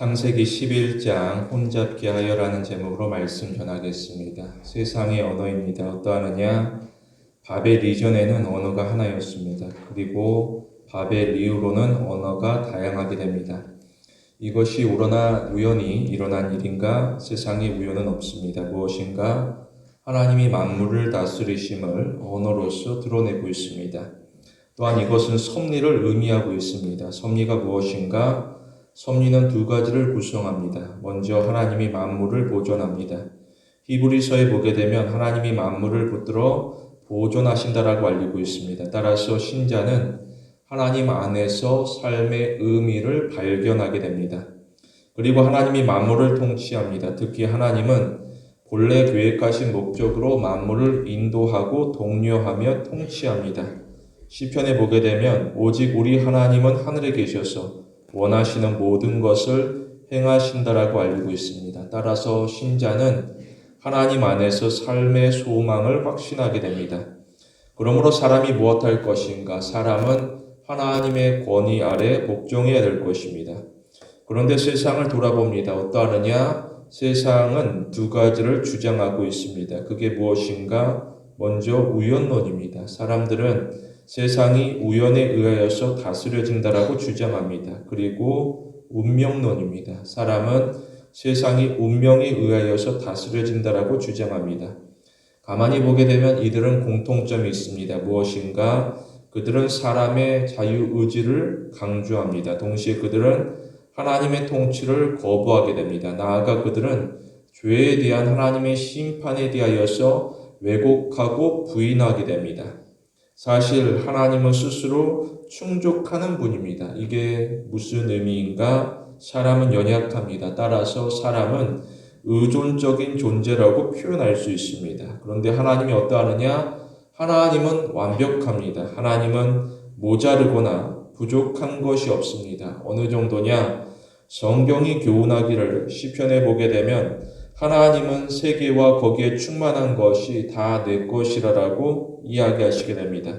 창세기 11장 혼잡게 하여라는 제목으로 말씀 전하겠습니다. 세상의 언어입니다. 어떠하느냐? 바벨 이전에는 언어가 하나였습니다. 그리고 바벨 이후로는 언어가 다양하게 됩니다. 이것이 우연히 일어난 일인가? 세상에 우연은 없습니다. 무엇인가? 하나님이 만물을 다스리심을 언어로서 드러내고 있습니다. 또한 이것은 섭리를 의미하고 있습니다. 섭리가 무엇인가? 섭리는 두 가지를 구성합니다. 먼저 하나님이 만물을 보존합니다. 히브리서에 보게 되면 하나님이 만물을 붙들어 보존하신다라고 알리고 있습니다. 따라서 신자는 하나님 안에서 삶의 의미를 발견하게 됩니다. 그리고 하나님이 만물을 통치합니다. 특히 하나님은 본래 계획하신 목적으로 만물을 인도하고 독려하며 통치합니다. 시편에 보게 되면 오직 우리 하나님은 하늘에 계셔서 원하시는 모든 것을 행하신다라고 알리고 있습니다. 따라서 신자는 하나님 안에서 삶의 소망을 확신하게 됩니다. 그러므로 사람이 무엇할 것인가? 사람은 하나님의 권위 아래 복종해야 될 것입니다. 그런데 세상을 돌아봅니다. 어떠하느냐? 세상은 두 가지를 주장하고 있습니다. 그게 무엇인가? 먼저 우연론입니다. 사람들은 세상이 우연에 의하여서 다스려진다라고 주장합니다. 그리고 운명론입니다. 사람은 세상이 운명에 의하여서 다스려진다라고 주장합니다. 가만히 보게 되면 이들은 공통점이 있습니다. 무엇인가? 그들은 사람의 자유의지를 강조합니다. 동시에 그들은 하나님의 통치를 거부하게 됩니다. 나아가 그들은 죄에 대한 하나님의 심판에 대하여서 왜곡하고 부인하게 됩니다. 사실 하나님은 스스로 충족하는 분입니다. 이게 무슨 의미인가? 사람은 연약합니다. 따라서 사람은 의존적인 존재라고 표현할 수 있습니다. 그런데 하나님이 어떠하느냐? 하나님은 완벽합니다. 하나님은 모자르거나 부족한 것이 없습니다. 어느 정도냐? 성경이 교훈하기를 시편에 보게 되면 하나님은 세계와 거기에 충만한 것이 다 내 것이라고 이야기하시게 됩니다.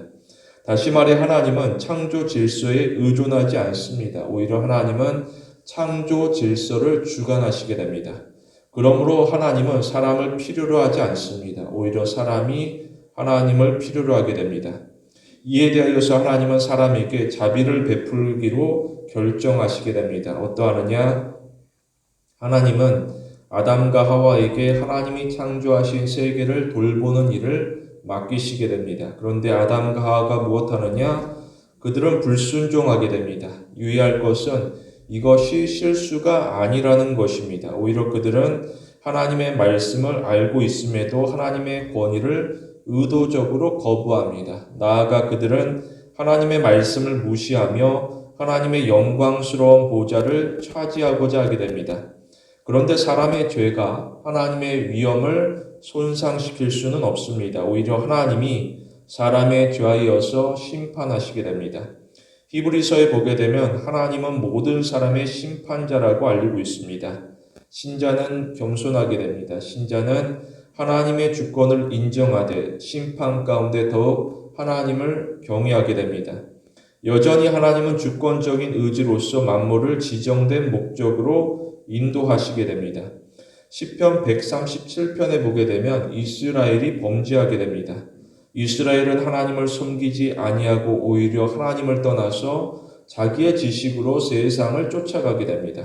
다시 말해 하나님은 창조 질서에 의존하지 않습니다. 오히려 하나님은 창조 질서를 주관하시게 됩니다. 그러므로 하나님은 사람을 필요로 하지 않습니다. 오히려 사람이 하나님을 필요로 하게 됩니다. 이에 대하여서 하나님은 사람에게 자비를 베풀기로 결정하시게 됩니다. 어떠하느냐? 하나님은 아담과 하와에게 하나님이 창조하신 세계를 돌보는 일을 맡기시게 됩니다. 그런데 아담과 하와가 무엇하느냐? 그들은 불순종하게 됩니다. 유의할 것은 이것이 실수가 아니라는 것입니다. 오히려 그들은 하나님의 말씀을 알고 있음에도 하나님의 권위를 의도적으로 거부합니다. 나아가 그들은 하나님의 말씀을 무시하며 하나님의 영광스러운 보좌를 차지하고자 하게 됩니다. 그런데 사람의 죄가 하나님의 위엄을 손상시킬 수는 없습니다. 오히려 하나님이 사람의 죄하여서 심판하시게 됩니다. 히브리서에 보게 되면 하나님은 모든 사람의 심판자라고 알리고 있습니다. 신자는 겸손하게 됩니다. 신자는 하나님의 주권을 인정하되 심판 가운데 더욱 하나님을 경외하게 됩니다. 여전히 하나님은 주권적인 의지로서 만물을 지정된 목적으로 인도하시게 됩니다. 시편 137편에 보게 되면 이스라엘이 범죄하게 됩니다. 이스라엘은 하나님을 섬기지 아니하고 오히려 하나님을 떠나서 자기의 지식으로 세상을 쫓아가게 됩니다.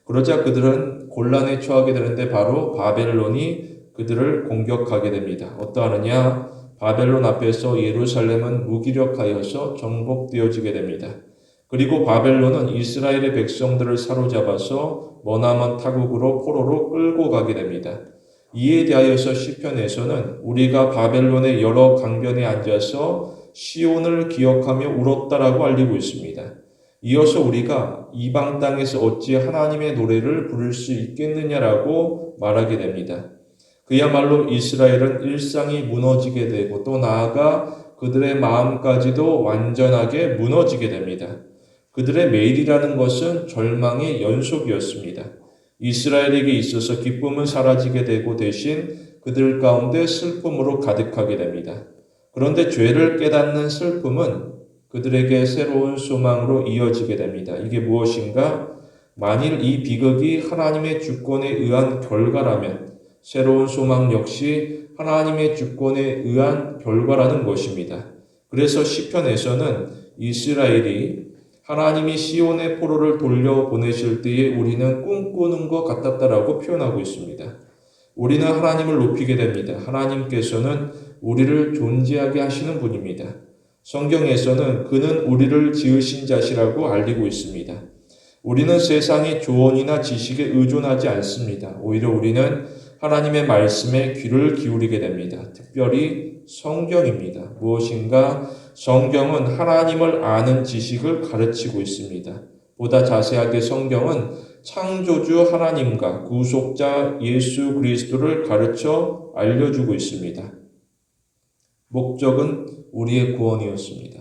그러자 그들은 곤란에 처하게 되는데 바로 바벨론이 그들을 공격하게 됩니다. 어떠하느냐? 바벨론 앞에서 예루살렘은 무기력하여서 정복되어지게 됩니다. 그리고 바벨론은 이스라엘의 백성들을 사로잡아서 머나먼 타국으로 포로로 끌고 가게 됩니다. 이에 대하여서 시편에서는 우리가 바벨론의 여러 강변에 앉아서 시온을 기억하며 울었다라고 알리고 있습니다. 이어서 우리가 이방 땅에서 어찌 하나님의 노래를 부를 수 있겠느냐라고 말하게 됩니다. 그야말로 이스라엘은 일상이 무너지게 되고 또 나아가 그들의 마음까지도 완전하게 무너지게 됩니다. 그들의 매일이라는 것은 절망의 연속이었습니다. 이스라엘에게 있어서 기쁨은 사라지게 되고 대신 그들 가운데 슬픔으로 가득하게 됩니다. 그런데 죄를 깨닫는 슬픔은 그들에게 새로운 소망으로 이어지게 됩니다. 이게 무엇인가? 만일 이 비극이 하나님의 주권에 의한 결과라면 새로운 소망 역시 하나님의 주권에 의한 결과라는 것입니다. 그래서 시편에서는 이스라엘이 하나님이 시온의 포로를 돌려보내실 때에 우리는 꿈꾸는 것 같았다라고 표현하고 있습니다. 우리는 하나님을 높이게 됩니다. 하나님께서는 우리를 존재하게 하시는 분입니다. 성경에서는 그는 우리를 지으신 자시라고 알리고 있습니다. 우리는 세상의 조언이나 지식에 의존하지 않습니다. 오히려 우리는 하나님의 말씀에 귀를 기울이게 됩니다. 특별히 성경입니다. 무엇인가 성경은 하나님을 아는 지식을 가르치고 있습니다. 보다 자세하게 성경은 창조주 하나님과 구속자 예수 그리스도를 가르쳐 알려주고 있습니다. 목적은 우리의 구원이었습니다.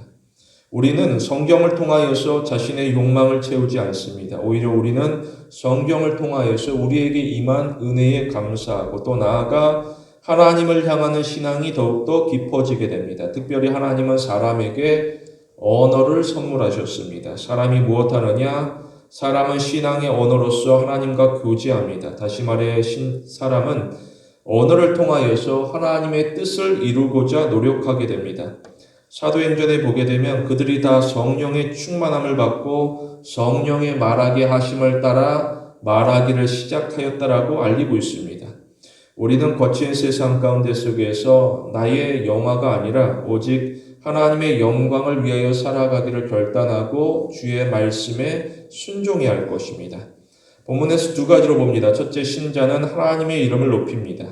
우리는 성경을 통하여서 자신의 욕망을 채우지 않습니다. 오히려 우리는 성경을 통하여서 우리에게 임한 은혜에 감사하고 또 나아가 하나님을 향하는 신앙이 더욱더 깊어지게 됩니다. 특별히 하나님은 사람에게 언어를 선물하셨습니다. 사람이 무엇하느냐? 사람은 신앙의 언어로서 하나님과 교제합니다. 다시 말해 사람은 언어를 통하여서 하나님의 뜻을 이루고자 노력하게 됩니다. 사도행전에 보게 되면 그들이 다 성령의 충만함을 받고 성령의 말하게 하심을 따라 말하기를 시작하였다라고 알리고 있습니다. 우리는 거친 세상 가운데 속에서 나의 영화가 아니라 오직 하나님의 영광을 위하여 살아가기를 결단하고 주의 말씀에 순종해야 할 것입니다. 본문에서 두 가지로 봅니다. 첫째, 신자는 하나님의 이름을 높입니다.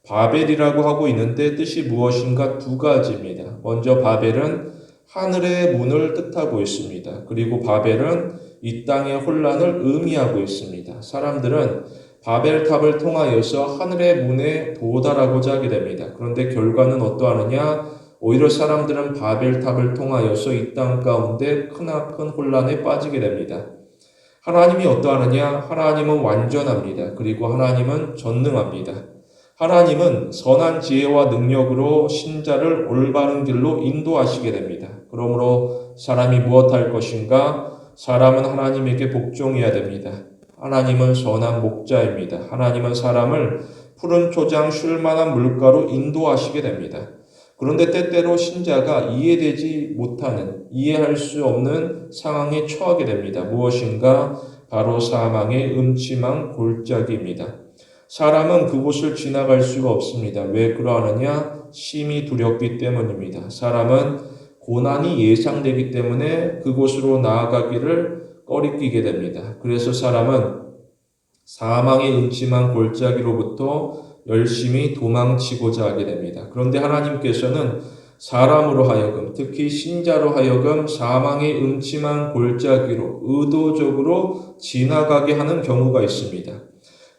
바벨이라고 하고 있는데 뜻이 무엇인가 두 가지입니다. 먼저 바벨은 하늘의 문을 뜻하고 있습니다. 그리고 바벨은 이 땅의 혼란을 의미하고 있습니다. 사람들은 바벨탑을 통하여서 하늘의 문에 도달하고자 하게 됩니다. 그런데 결과는 어떠하느냐? 오히려 사람들은 바벨탑을 통하여서 이 땅 가운데 크나큰 혼란에 빠지게 됩니다. 하나님이 어떠하느냐? 하나님은 완전합니다. 그리고 하나님은 전능합니다. 하나님은 선한 지혜와 능력으로 신자를 올바른 길로 인도하시게 됩니다. 그러므로 사람이 무엇할 것인가? 사람은 하나님에게 복종해야 됩니다. 하나님은 선한 목자입니다. 하나님은 사람을 푸른 초장 쉴 만한 물가로 인도하시게 됩니다. 그런데 때때로 신자가 이해되지 못하는, 이해할 수 없는 상황에 처하게 됩니다. 무엇인가? 바로 사망의 음침한 골짜기입니다. 사람은 그곳을 지나갈 수가 없습니다. 왜 그러하느냐? 심히 두렵기 때문입니다. 사람은 고난이 예상되기 때문에 그곳으로 나아가기를 꺼리끼게 됩니다. 그래서 사람은 사망의 음침한 골짜기로부터 열심히 도망치고자 하게 됩니다. 그런데 하나님께서는 사람으로 하여금, 특히 신자로 하여금 사망의 음침한 골짜기로 의도적으로 지나가게 하는 경우가 있습니다.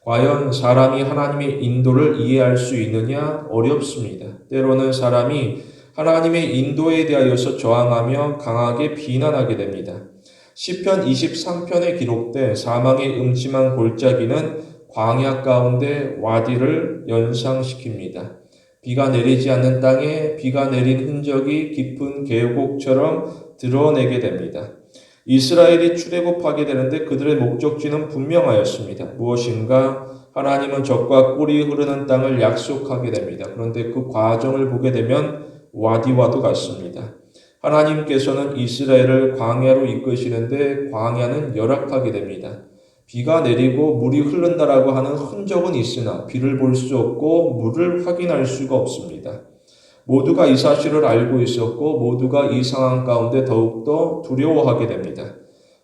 과연 사람이 하나님의 인도를 이해할 수 있느냐? 어렵습니다. 때로는 사람이 하나님의 인도에 대하여서 저항하며 강하게 비난하게 됩니다. 시편 23편에 기록된 사망의 음침한 골짜기는 광야 가운데 와디를 연상시킵니다. 비가 내리지 않는 땅에 비가 내린 흔적이 깊은 계곡처럼 드러내게 됩니다. 이스라엘이 출애굽하게 되는데 그들의 목적지는 분명하였습니다. 무엇인가? 하나님은 적과 꿀이 흐르는 땅을 약속하게 됩니다. 그런데 그 과정을 보게 되면 와디와도 같습니다. 하나님께서는 이스라엘을 광야로 이끄시는데 광야는 열악하게 됩니다. 비가 내리고 물이 흐른다라고 하는 흔적은 있으나 비를 볼 수 없고 물을 확인할 수가 없습니다. 모두가 이 사실을 알고 있었고 모두가 이 상황 가운데 더욱더 두려워하게 됩니다.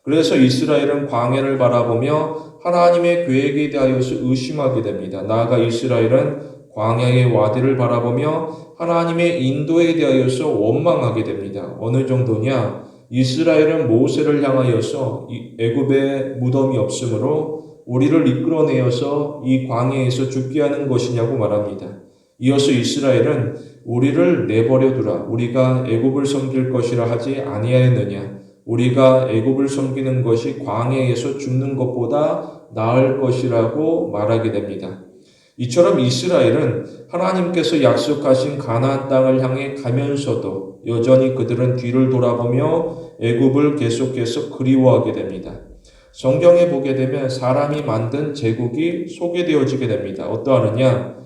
그래서 이스라엘은 광야를 바라보며 하나님의 계획에 대하여서 의심하게 됩니다. 나아가 이스라엘은 광야의 와디를 바라보며 하나님의 인도에 대하여서 원망하게 됩니다. 어느 정도냐? 이스라엘은 모세를 향하여서 애굽에 무덤이 없으므로 우리를 이끌어내어서 이 광야에서 죽게 하는 것이냐고 말합니다. 이어서 이스라엘은 우리를 내버려 두라. 우리가 애굽을 섬길 것이라 하지 아니하였느냐. 우리가 애굽을 섬기는 것이 광야에서 죽는 것보다 나을 것이라고 말하게 됩니다. 이처럼 이스라엘은 하나님께서 약속하신 가나안 땅을 향해 가면서도 여전히 그들은 뒤를 돌아보며 애굽을 계속해서 그리워하게 됩니다. 성경에 보게 되면 사람이 만든 제국이 소개되어지게 됩니다. 어떠하느냐?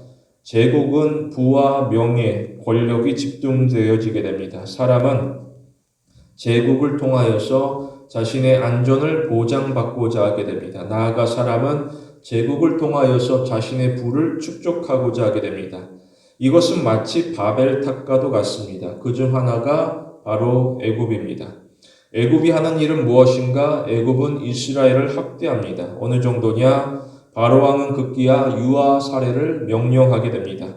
제국은 부와 명예, 권력이 집중되어지게 됩니다. 사람은 제국을 통하여서 자신의 안전을 보장받고자 하게 됩니다. 나아가 사람은 제국을 통하여서 자신의 부를 축적하고자 하게 됩니다. 이것은 마치 바벨탑과도 같습니다. 그중 하나가 바로 애굽입니다. 애굽이 하는 일은 무엇인가? 애굽은 이스라엘을 학대합니다. 어느 정도냐? 바로왕은 급기야 유아 살해를 명령하게 됩니다.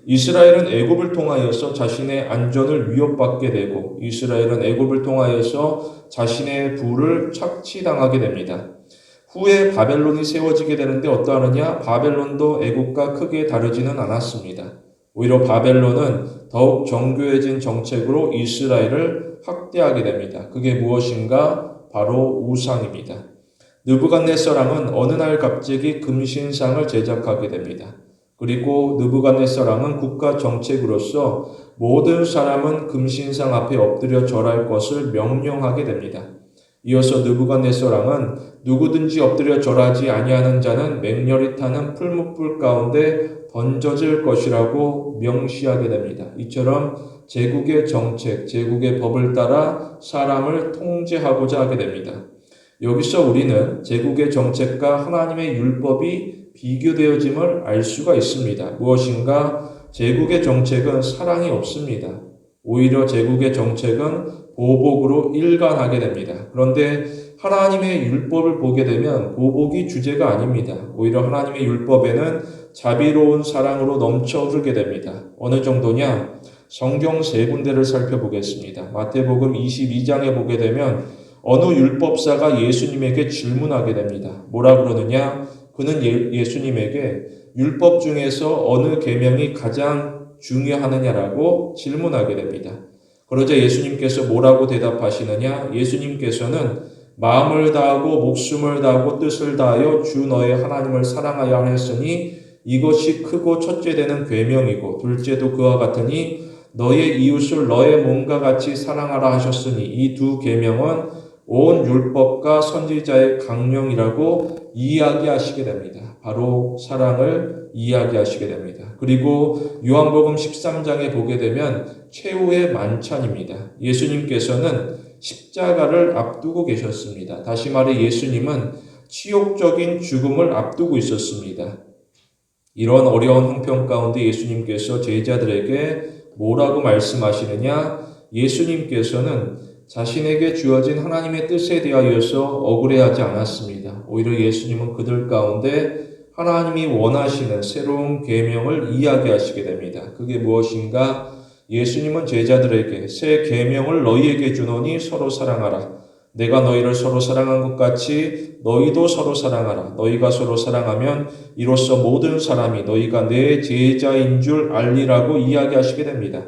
이스라엘은 애굽을 통하여서 자신의 안전을 위협받게 되고 이스라엘은 애굽을 통하여서 자신의 부를 착취당하게 됩니다. 후에 바벨론이 세워지게 되는데 어떠하느냐? 바벨론도 애굽과 크게 다르지는 않았습니다. 오히려 바벨론은 더욱 정교해진 정책으로 이스라엘을 학대하게 됩니다. 그게 무엇인가? 바로 우상입니다. 느부갓네살왕은 어느 날 갑자기 금신상을 제작하게 됩니다. 그리고 느부갓네살왕은 국가 정책으로서 모든 사람은 금신상 앞에 엎드려 절할 것을 명령하게 됩니다. 이어서 느부갓네살왕은 누구든지 엎드려 절하지 아니하는 자는 맹렬히 타는 풀무불 가운데 던져질 것이라고 명시하게 됩니다. 이처럼 제국의 정책, 제국의 법을 따라 사람을 통제하고자 하게 됩니다. 여기서 우리는 제국의 정책과 하나님의 율법이 비교되어짐을 알 수가 있습니다. 무엇인가? 제국의 정책은 사랑이 없습니다. 오히려 제국의 정책은 보복으로 일관하게 됩니다. 그런데 하나님의 율법을 보게 되면 보복이 주제가 아닙니다. 오히려 하나님의 율법에는 자비로운 사랑으로 넘쳐 흐르게 됩니다. 어느 정도냐? 성경 세 군데를 살펴보겠습니다. 마태복음 22장에 보게 되면 어느 율법사가 예수님에게 질문하게 됩니다. 뭐라 그러느냐? 그는 예수님에게 율법 중에서 어느 계명이 가장 중요하느냐라고 질문하게 됩니다. 그러자 예수님께서 뭐라고 대답하시느냐? 예수님께서는 마음을 다하고 목숨을 다하고 뜻을 다하여 주 너의 하나님을 사랑하여 하였으니 이것이 크고 첫째 되는 계명이고 둘째도 그와 같으니 너의 이웃을 너의 몸과 같이 사랑하라 하셨으니 이 두 계명은 온 율법과 선지자의 강령이라고 이야기하시게 됩니다. 바로 사랑을 이야기하시게 됩니다. 그리고 요한복음 13장에 보게 되면 최후의 만찬입니다. 예수님께서는 십자가를 앞두고 계셨습니다. 다시 말해 예수님은 치욕적인 죽음을 앞두고 있었습니다. 이런 어려운 형편 가운데 예수님께서 제자들에게 뭐라고 말씀하시느냐? 예수님께서는 자신에게 주어진 하나님의 뜻에 대하여서 억울해하지 않았습니다. 오히려 예수님은 그들 가운데 하나님이 원하시는 새로운 계명을 이야기하시게 됩니다. 그게 무엇인가? 예수님은 제자들에게 새 계명을 너희에게 주노니 서로 사랑하라. 내가 너희를 서로 사랑한 것 같이 너희도 서로 사랑하라. 너희가 서로 사랑하면 이로써 모든 사람이 너희가 내 제자인 줄 알리라고 이야기하시게 됩니다.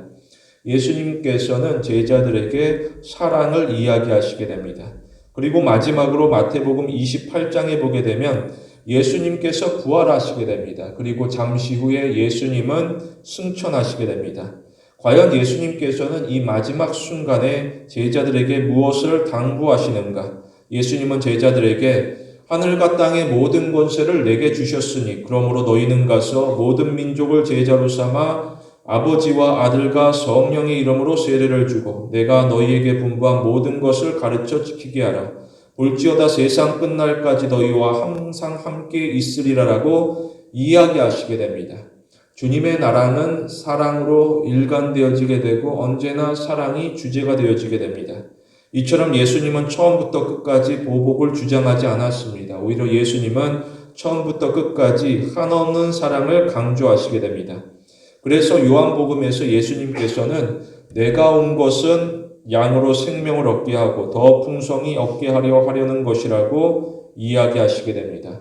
예수님께서는 제자들에게 사랑을 이야기하시게 됩니다. 그리고 마지막으로 마태복음 28장에 보게 되면 예수님께서 부활하시게 됩니다. 그리고 잠시 후에 예수님은 승천하시게 됩니다. 과연 예수님께서는 이 마지막 순간에 제자들에게 무엇을 당부하시는가? 예수님은 제자들에게 하늘과 땅의 모든 권세를 내게 주셨으니 그러므로 너희는 가서 모든 민족을 제자로 삼아 아버지와 아들과 성령의 이름으로 세례를 주고 내가 너희에게 분부한 모든 것을 가르쳐 지키게 하라. 볼지어다 세상 끝날까지 너희와 항상 함께 있으리라라고 이야기하시게 됩니다. 주님의 나라는 사랑으로 일관되어지게 되고 언제나 사랑이 주제가 되어지게 됩니다. 이처럼 예수님은 처음부터 끝까지 보복을 주장하지 않았습니다. 오히려 예수님은 처음부터 끝까지 한없는 사랑을 강조하시게 됩니다. 그래서 요한복음에서 예수님께서는 내가 온 것은 양으로 생명을 얻게 하고 더 풍성히 얻게 하려는 것이라고 이야기하시게 됩니다.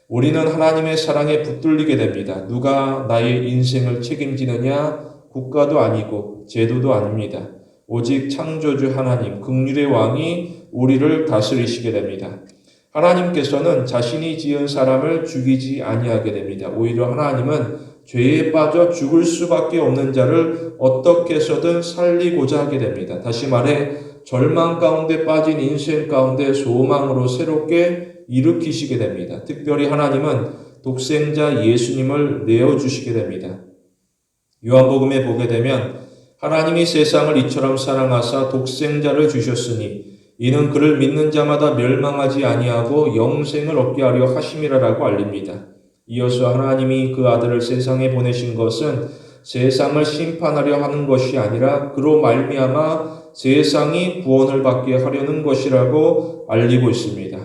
우리는 하나님의 사랑에 붙들리게 됩니다. 누가 나의 인생을 책임지느냐? 국가도 아니고 제도도 아닙니다. 오직 창조주 하나님, 긍휼의 왕이 우리를 다스리시게 됩니다. 하나님께서는 자신이 지은 사람을 죽이지 아니하게 됩니다. 오히려 하나님은 죄에 빠져 죽을 수밖에 없는 자를 어떻게 해서든 살리고자 하게 됩니다. 다시 말해 절망 가운데 빠진 인생 가운데 소망으로 새롭게 일으키시게 됩니다. 특별히 하나님은 독생자 예수님을 내어주시게 됩니다. 요한복음에 보게 되면 하나님이 세상을 이처럼 사랑하사 독생자를 주셨으니 이는 그를 믿는 자마다 멸망하지 아니하고 영생을 얻게 하려 하심이라라고 알립니다. 이어서 하나님이 그 아들을 세상에 보내신 것은 세상을 심판하려 하는 것이 아니라 그로 말미암아 세상이 구원을 받게 하려는 것이라고 알리고 있습니다.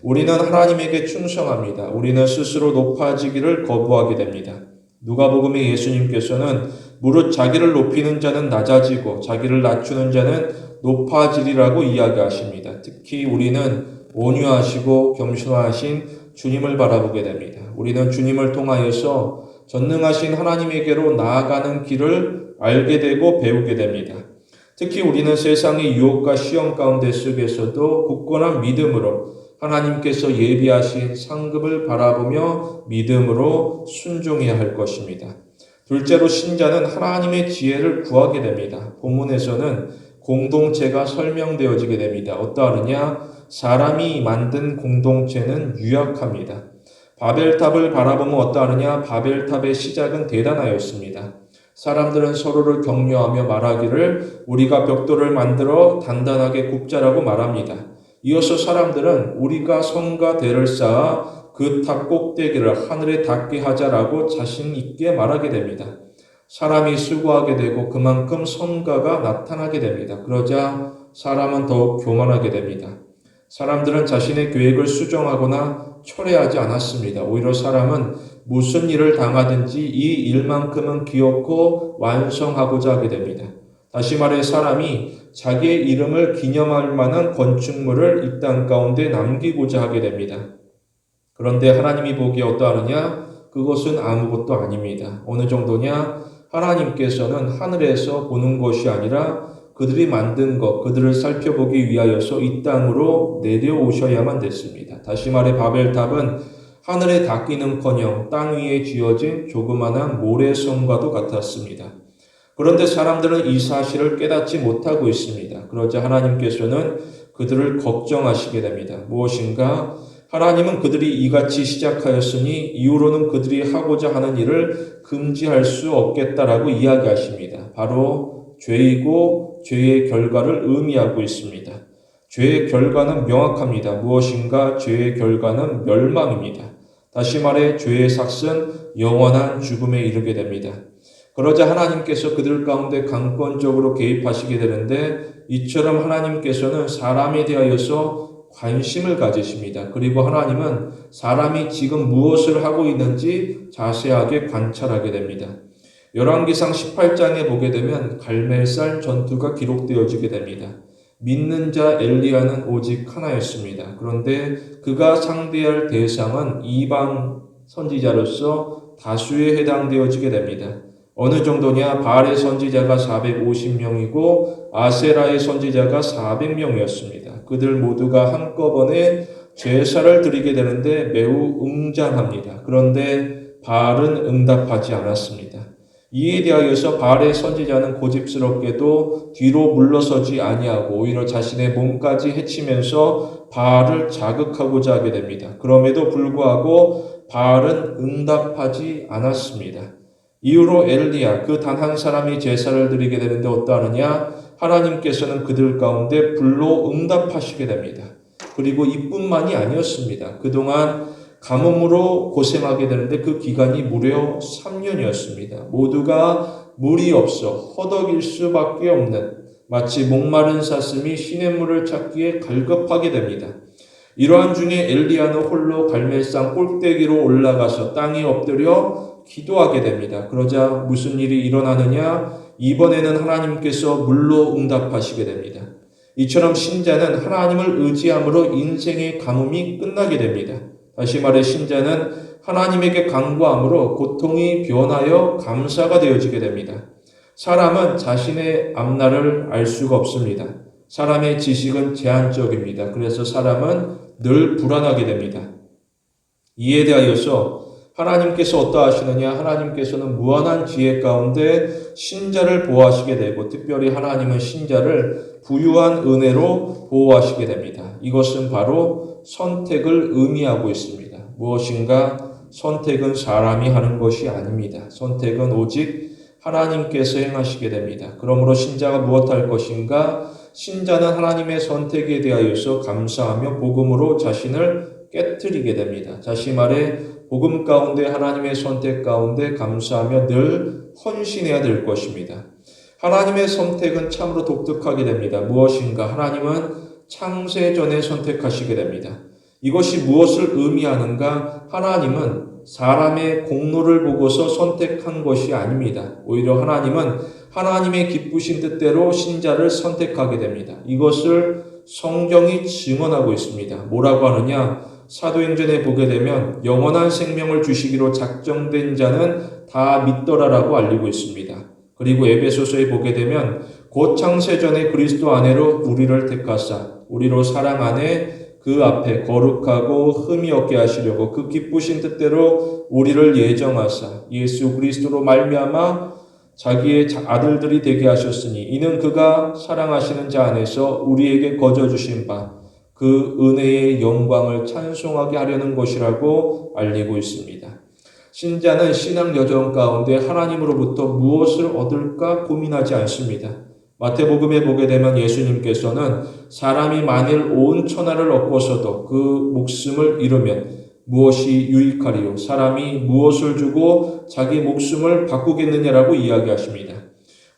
우리는 하나님에게 충성합니다. 우리는 스스로 높아지기를 거부하게 됩니다. 누가복음에 예수님께서는 무릇 자기를 높이는 자는 낮아지고 자기를 낮추는 자는 높아지리라고 이야기하십니다. 특히 우리는 온유하시고 겸손하신 주님을 바라보게 됩니다. 우리는 주님을 통하여서 전능하신 하나님에게로 나아가는 길을 알게 되고 배우게 됩니다. 특히 우리는 세상의 유혹과 시험 가운데 속에서도 굳건한 믿음으로 하나님께서 예비하신 상급을 바라보며 믿음으로 순종해야 할 것입니다. 둘째로 신자는 하나님의 지혜를 구하게 됩니다. 본문에서는 공동체가 설명되어지게 됩니다. 어떠하느냐? 사람이 만든 공동체는 유약합니다. 바벨탑을 바라보면 어떠하느냐? 바벨탑의 시작은 대단하였습니다. 사람들은 서로를 격려하며 말하기를 우리가 벽돌을 만들어 단단하게 굽자라고 말합니다. 이어서 사람들은 우리가 성과 대를 쌓아 그 탑 꼭대기를 하늘에 닿게 하자라고 자신 있게 말하게 됩니다. 사람이 수고하게 되고 그만큼 성과가 나타나게 됩니다. 그러자 사람은 더욱 교만하게 됩니다. 사람들은 자신의 계획을 수정하거나 철회하지 않았습니다. 오히려 사람은 무슨 일을 당하든지 이 일만큼은 기어코 완성하고자 하게 됩니다. 다시 말해 사람이 자기의 이름을 기념할 만한 건축물을 이 땅 가운데 남기고자 하게 됩니다. 그런데 하나님이 보기에 어떠하느냐? 그것은 아무것도 아닙니다. 어느 정도냐? 하나님께서는 하늘에서 보는 것이 아니라 그들이 만든 것, 그들을 살펴보기 위하여서 이 땅으로 내려오셔야만 됐습니다. 다시 말해 바벨탑은 하늘에 닿기는커녕 땅 위에 지어진 조그마한 모래성과도 같았습니다. 그런데 사람들은 이 사실을 깨닫지 못하고 있습니다. 그러자 하나님께서는 그들을 걱정하시게 됩니다. 무엇인가? 하나님은 그들이 이같이 시작하였으니 이후로는 그들이 하고자 하는 일을 금지할 수 없겠다라고 이야기하십니다. 바로 죄이고 죄의 결과를 의미하고 있습니다. 죄의 결과는 명확합니다. 무엇인가? 죄의 결과는 멸망입니다. 다시 말해 죄의 삭은 영원한 죽음에 이르게 됩니다. 그러자 하나님께서 그들 가운데 강권적으로 개입하시게 되는데 이처럼 하나님께서는 사람에 대하여서 관심을 가지십니다. 그리고 하나님은 사람이 지금 무엇을 하고 있는지 자세하게 관찰하게 됩니다. 열왕기상 18장에 보게 되면 갈멜살 전투가 기록되어지게 됩니다. 믿는 자 엘리야는 오직 하나였습니다. 그런데 그가 상대할 대상은 이방 선지자로서 다수에 해당되어지게 됩니다. 어느 정도냐? 바알의 선지자가 450명이고 아세라의 선지자가 400명이었습니다. 그들 모두가 한꺼번에 제사를 드리게 되는데 매우 웅장합니다. 그런데 바알은 응답하지 않았습니다. 이에 대하여서 바알의 선지자는 고집스럽게도 뒤로 물러서지 아니하고 오히려 자신의 몸까지 해치면서 바알을 자극하고자 하게 됩니다. 그럼에도 불구하고 바알은 응답하지 않았습니다. 이후로 엘리야 그 단 한 사람이 제사를 드리게 되는데 어떠하느냐? 하나님께서는 그들 가운데 불로 응답하시게 됩니다. 그리고 이뿐만이 아니었습니다. 그동안 가뭄으로 고생하게 되는데 그 기간이 무려 3년이었습니다. 모두가 물이 없어 허덕일 수밖에 없는 마치 목마른 사슴이 시냇물을 찾기에 갈급하게 됩니다. 이러한 중에 엘리야는 홀로 갈멜산 꼭대기로 올라가서 땅에 엎드려 기도하게 됩니다. 그러자 무슨 일이 일어나느냐? 이번에는 하나님께서 물로 응답하시게 됩니다. 이처럼 신자는 하나님을 의지함으로 인생의 가뭄이 끝나게 됩니다. 다시 말해 신자는 하나님에게 간구함으로 고통이 변하여 감사가 되어지게 됩니다. 사람은 자신의 앞날을 알 수가 없습니다. 사람의 지식은 제한적입니다. 그래서 사람은 늘 불안하게 됩니다. 이에 대하여서 하나님께서 어떠하시느냐? 하나님께서는 무한한 지혜 가운데 신자를 보호하시게 되고 특별히 하나님은 신자를 부유한 은혜로 보호하시게 됩니다. 이것은 바로 선택을 의미하고 있습니다. 무엇인가? 선택은 사람이 하는 것이 아닙니다. 선택은 오직 하나님께서 행하시게 됩니다. 그러므로 신자가 무엇할 것인가? 신자는 하나님의 선택에 대하여서 감사하며 복음으로 자신을 깨트리게 됩니다. 다시 말해 복음 가운데 하나님의 선택 가운데 감사하며 늘 헌신해야 될 것입니다. 하나님의 선택은 참으로 독특하게 됩니다. 무엇인가? 하나님은 창세 전에 선택하시게 됩니다. 이것이 무엇을 의미하는가? 하나님은 사람의 공로를 보고서 선택한 것이 아닙니다. 오히려 하나님은 하나님의 기쁘신 뜻대로 신자를 선택하게 됩니다. 이것을 성경이 증언하고 있습니다. 뭐라고 하느냐? 사도행전에 보게 되면 영원한 생명을 주시기로 작정된 자는 다 믿더라라고 알리고 있습니다. 그리고 에베소서에 보게 되면 곧 창세전에 그리스도 안에로 우리를 택하사 우리로 사랑 안에 그 앞에 거룩하고 흠이 없게 하시려고 그 기쁘신 뜻대로 우리를 예정하사 예수 그리스도로 말미암아 자기의 아들들이 되게 하셨으니 이는 그가 사랑하시는 자 안에서 우리에게 거저 주신 바 그 은혜의 영광을 찬송하게 하려는 것이라고 알리고 있습니다. 신자는 신앙 여정 가운데 하나님으로부터 무엇을 얻을까 고민하지 않습니다. 마태복음에 보게 되면 예수님께서는 사람이 만일 온 천하를 얻고서도 그 목숨을 잃으면 무엇이 유익하리요? 사람이 무엇을 주고 자기 목숨을 바꾸겠느냐라고 이야기하십니다.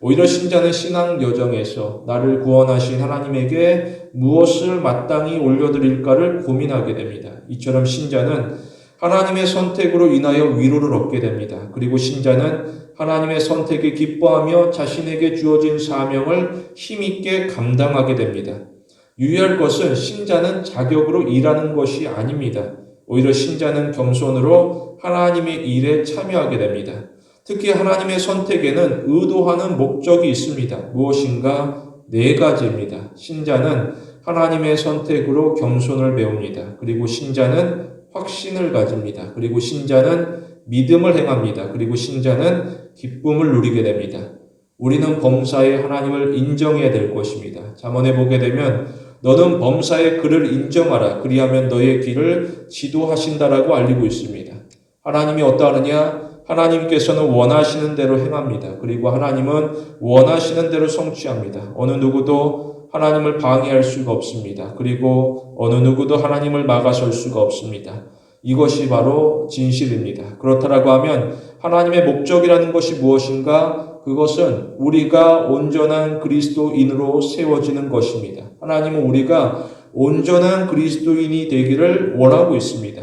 오히려 신자는 신앙 여정에서 나를 구원하신 하나님에게 무엇을 마땅히 올려드릴까를 고민하게 됩니다. 이처럼 신자는 하나님의 선택으로 인하여 위로를 얻게 됩니다. 그리고 신자는 하나님의 선택에 기뻐하며 자신에게 주어진 사명을 힘있게 감당하게 됩니다. 유의할 것은 신자는 자격으로 일하는 것이 아닙니다. 오히려 신자는 겸손으로 하나님의 일에 참여하게 됩니다. 특히 하나님의 선택에는 의도하는 목적이 있습니다. 무엇인가? 4가지입니다. 신자는 하나님의 선택으로 겸손을 배웁니다. 그리고 신자는 확신을 가집니다. 그리고 신자는 믿음을 행합니다. 그리고 신자는 기쁨을 누리게 됩니다. 우리는 범사에 하나님을 인정해야 될 것입니다. 잠언에 보게 되면 너는 범사의 그를 인정하라. 그리하면 너의 길을 지도하신다라고 알리고 있습니다. 하나님이 어떠하느냐? 하나님께서는 원하시는 대로 행합니다. 그리고 하나님은 원하시는 대로 성취합니다. 어느 누구도 하나님을 방해할 수가 없습니다. 그리고 어느 누구도 하나님을 막아설 수가 없습니다. 이것이 바로 진실입니다. 그렇다라고 하면 하나님의 목적이라는 것이 무엇인가? 그것은 우리가 온전한 그리스도인으로 세워지는 것입니다. 하나님은 우리가 온전한 그리스도인이 되기를 원하고 있습니다.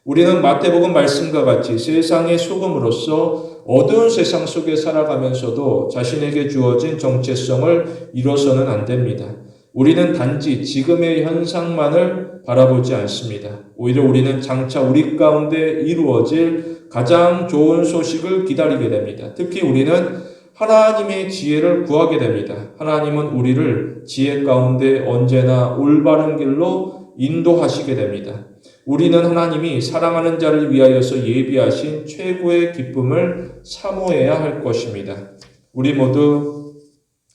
우리는 마태복음 말씀과 같이 세상의 소금으로서 어두운 세상 속에 살아가면서도 자신에게 주어진 정체성을 잃어서는 안 됩니다. 우리는 단지 지금의 현상만을 바라보지 않습니다. 오히려 우리는 장차 우리 가운데 이루어질 가장 좋은 소식을 기다리게 됩니다. 특히 우리는 하나님의 지혜를 구하게 됩니다. 하나님은 우리를 지혜 가운데 언제나 올바른 길로 인도하시게 됩니다. 우리는 하나님이 사랑하는 자를 위하여서 예비하신 최고의 기쁨을 사모해야 할 것입니다. 우리 모두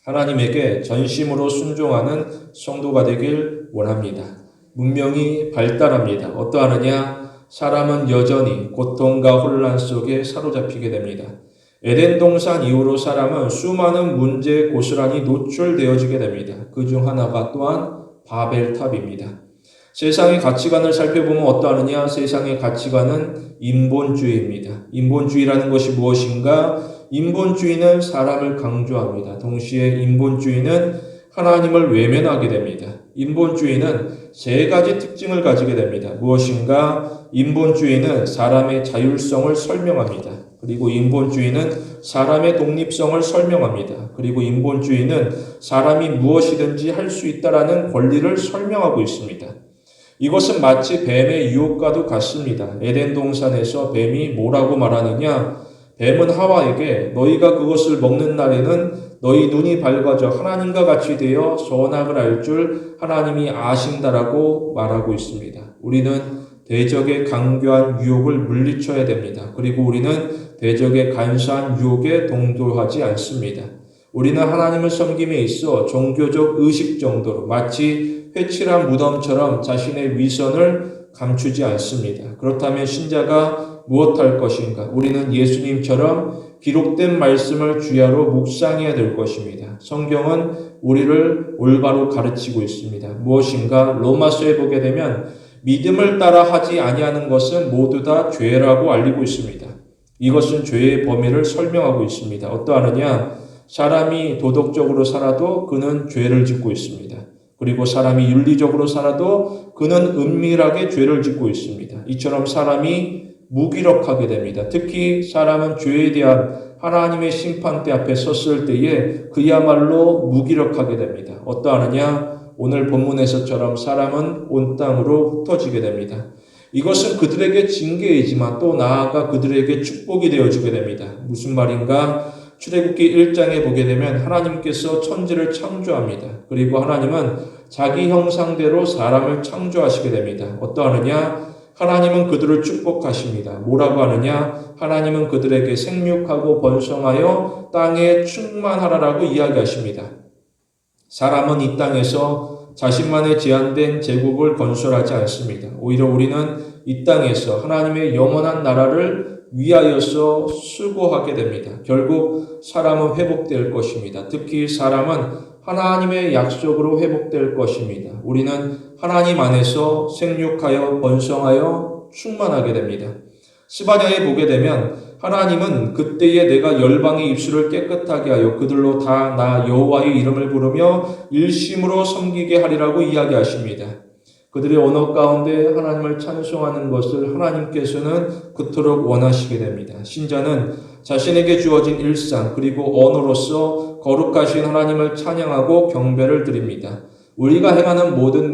하나님에게 전심으로 순종하는 성도가 되길 원합니다. 문명이 발달합니다. 어떠하느냐? 사람은 여전히 고통과 혼란 속에 사로잡히게 됩니다. 에덴 동산 이후로 사람은 수많은 문제에 고스란히 노출되어지게 됩니다. 그중 하나가 또한 바벨탑입니다. 세상의 가치관을 살펴보면 어떠하느냐? 세상의 가치관은 인본주의입니다. 인본주의라는 것이 무엇인가? 인본주의는 사람을 강조합니다. 동시에 인본주의는 하나님을 외면하게 됩니다. 인본주의는 3가지 특징을 가지게 됩니다. 무엇인가? 인본주의는 사람의 자율성을 설명합니다. 그리고 인본주의는 사람의 독립성을 설명합니다. 그리고 인본주의는 사람이 무엇이든지 할 수 있다라는 권리를 설명하고 있습니다. 이것은 마치 뱀의 유혹과도 같습니다. 에덴 동산에서 뱀이 뭐라고 말하느냐? 뱀은 하와에게 너희가 그것을 먹는 날에는 너희 눈이 밝아져 하나님과 같이 되어 선악을 알 줄 하나님이 아신다라고 말하고 있습니다. 우리는 대적의 강교한 유혹을 물리쳐야 됩니다. 그리고 우리는 대적의 간사한 유혹에 동조하지 않습니다. 우리는 하나님을 섬김에 있어 종교적 의식 정도로 마치 회칠한 무덤처럼 자신의 위선을 감추지 않습니다. 그렇다면 신자가 무엇할 것인가? 우리는 예수님처럼 기록된 말씀을 주야로 묵상해야 될 것입니다. 성경은 우리를 올바로 가르치고 있습니다. 무엇인가? 로마서에 보게 되면 믿음을 따라 하지 아니하는 것은 모두 다 죄라고 알리고 있습니다. 이것은 죄의 범위를 설명하고 있습니다. 어떠하느냐? 사람이 도덕적으로 살아도 그는 죄를 짓고 있습니다. 그리고 사람이 윤리적으로 살아도 그는 은밀하게 죄를 짓고 있습니다. 이처럼 사람이 무기력하게 됩니다. 특히 사람은 죄에 대한 하나님의 심판대 앞에 섰을 때에 그야말로 무기력하게 됩니다. 어떠하느냐? 오늘 본문에서처럼 사람은 온 땅으로 흩어지게 됩니다. 이것은 그들에게 징계이지만 또 나아가 그들에게 축복이 되어주게 됩니다. 무슨 말인가? 출애굽기 1장에 보게 되면 하나님께서 천지를 창조합니다. 그리고 하나님은 자기 형상대로 사람을 창조하시게 됩니다. 어떠하느냐? 하나님은 그들을 축복하십니다. 뭐라고 하느냐? 하나님은 그들에게 생육하고 번성하여 땅에 충만하라라고 이야기하십니다. 사람은 이 땅에서 자신만의 제한된 제국을 건설하지 않습니다. 오히려 우리는 이 땅에서 하나님의 영원한 나라를 위하여서 수고하게 됩니다. 결국 사람은 회복될 것입니다. 특히 사람은 하나님의 약속으로 회복될 것입니다. 우리는 하나님 안에서 생육하여 번성하여 충만하게 됩니다. 스바냐에 보게 되면 하나님은 그때에 내가 열방의 입술을 깨끗하게 하여 그들로 다 나 여호와의 이름을 부르며 일심으로 섬기게 하리라고 이야기하십니다. 그들의 언어 가운데 하나님을 찬송하는 것을 하나님께서는 그토록 원하시게 됩니다. 신자는 자신에게 주어진 일상 그리고 언어로서 거룩하신 하나님을 찬양하고 경배를 드립니다. 우리가 행하는 모든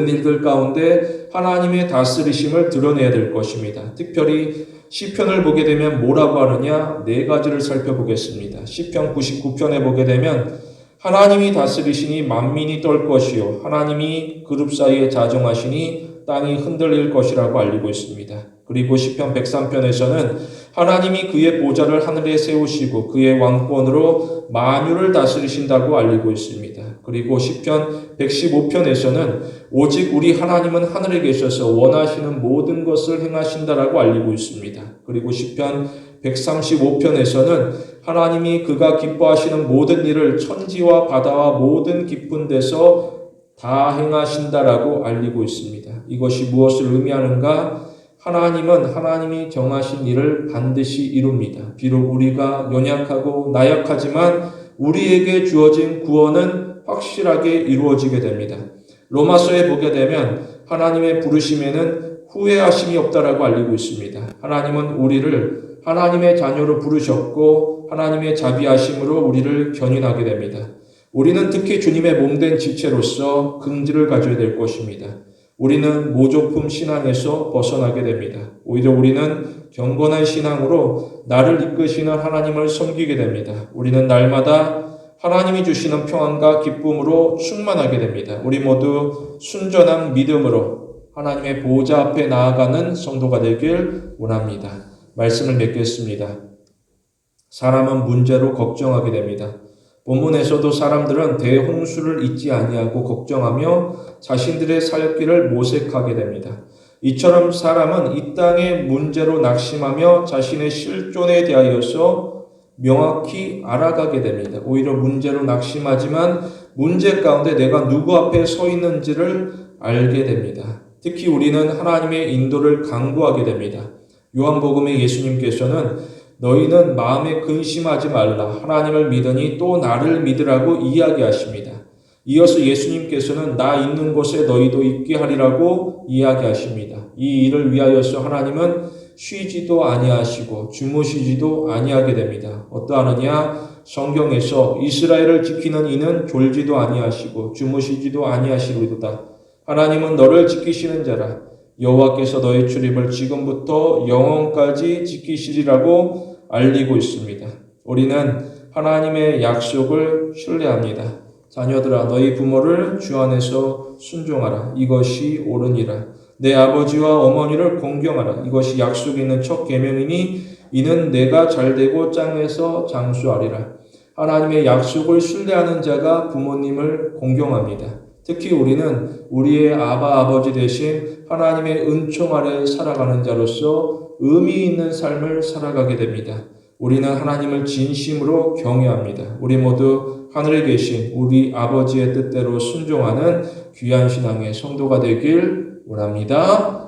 일들 가운데 하나님의 다스리심을 드러내야 될 것입니다. 특별히 시편을 보게 되면 뭐라고 하느냐? 4가지를 살펴보겠습니다. 시편 99편에 보게 되면 하나님이 다스리시니 만민이 떨 것이요 하나님이 그룹 사이에 자정하시니 땅이 흔들릴 것이라고 알리고 있습니다. 그리고 시편 103편에서는 하나님이 그의 보좌를 하늘에 세우시고 그의 왕권으로 만유를 다스리신다고 알리고 있습니다. 그리고 시편 115편에서는 오직 우리 하나님은 하늘에 계셔서 원하시는 모든 것을 행하신다라고 알리고 있습니다. 그리고 시편 135편에서는 하나님이 그가 기뻐하시는 모든 일을 천지와 바다와 모든 깊은 데서 다 행하신다라고 알리고 있습니다. 이것이 무엇을 의미하는가? 하나님은 하나님이 정하신 일을 반드시 이룹니다. 비록 우리가 연약하고 나약하지만 우리에게 주어진 구원은 확실하게 이루어지게 됩니다. 로마서에 보게 되면 하나님의 부르심에는 후회하심이 없다라고 알리고 있습니다. 하나님은 우리를 하나님의 자녀로 부르셨고 하나님의 자비하심으로 우리를 견인하게 됩니다. 우리는 특히 주님의 몸된 지체로서 긍지를 가져야 될 것입니다. 우리는 모조품 신앙에서 벗어나게 됩니다. 오히려 우리는 경건한 신앙으로 나를 이끄시는 하나님을 섬기게 됩니다. 우리는 날마다 하나님이 주시는 평안과 기쁨으로 충만하게 됩니다. 우리 모두 순전한 믿음으로 하나님의 보좌 앞에 나아가는 성도가 되길 원합니다. 말씀을 맺겠습니다. 사람은 문제로 걱정하게 됩니다. 본문에서도 사람들은 대홍수를 잊지 아니하고 걱정하며 자신들의 살 길을 모색하게 됩니다. 이처럼 사람은 이 땅의 문제로 낙심하며 자신의 실존에 대하여서 명확히 알아가게 됩니다. 오히려 문제로 낙심하지만 문제 가운데 내가 누구 앞에 서 있는지를 알게 됩니다. 특히 우리는 하나님의 인도를 간구하게 됩니다. 요한복음에 예수님께서는 너희는 마음에 근심하지 말라. 하나님을 믿으니 또 나를 믿으라고 이야기하십니다. 이어서 예수님께서는 나 있는 곳에 너희도 있게 하리라고 이야기하십니다. 이 일을 위하여서 하나님은 쉬지도 아니하시고 주무시지도 아니하게 됩니다. 어떠하느냐? 성경에서 이스라엘을 지키는 이는 졸지도 아니하시고 주무시지도 아니하시리로다. 하나님은 너를 지키시는 자라. 여호와께서 너의 출입을 지금부터 영원까지 지키시리라고 알리고 있습니다. 우리는 하나님의 약속을 신뢰합니다. 자녀들아 너희 부모를 주 안에서 순종하라. 이것이 옳으니라. 내 아버지와 어머니를 공경하라. 이것이 약속이 있는 첫 계명이니 이는 내가 잘되고 땅에서 장수하리라. 하나님의 약속을 신뢰하는 자가 부모님을 공경합니다. 특히 우리는 우리의 아버지 대신 하나님의 은총 아래 살아가는 자로서 의미 있는 삶을 살아가게 됩니다. 우리는 하나님을 진심으로 경외합니다. 우리 모두 하늘에 계신 우리 아버지의 뜻대로 순종하는 귀한 신앙의 성도가 되길 원합니다.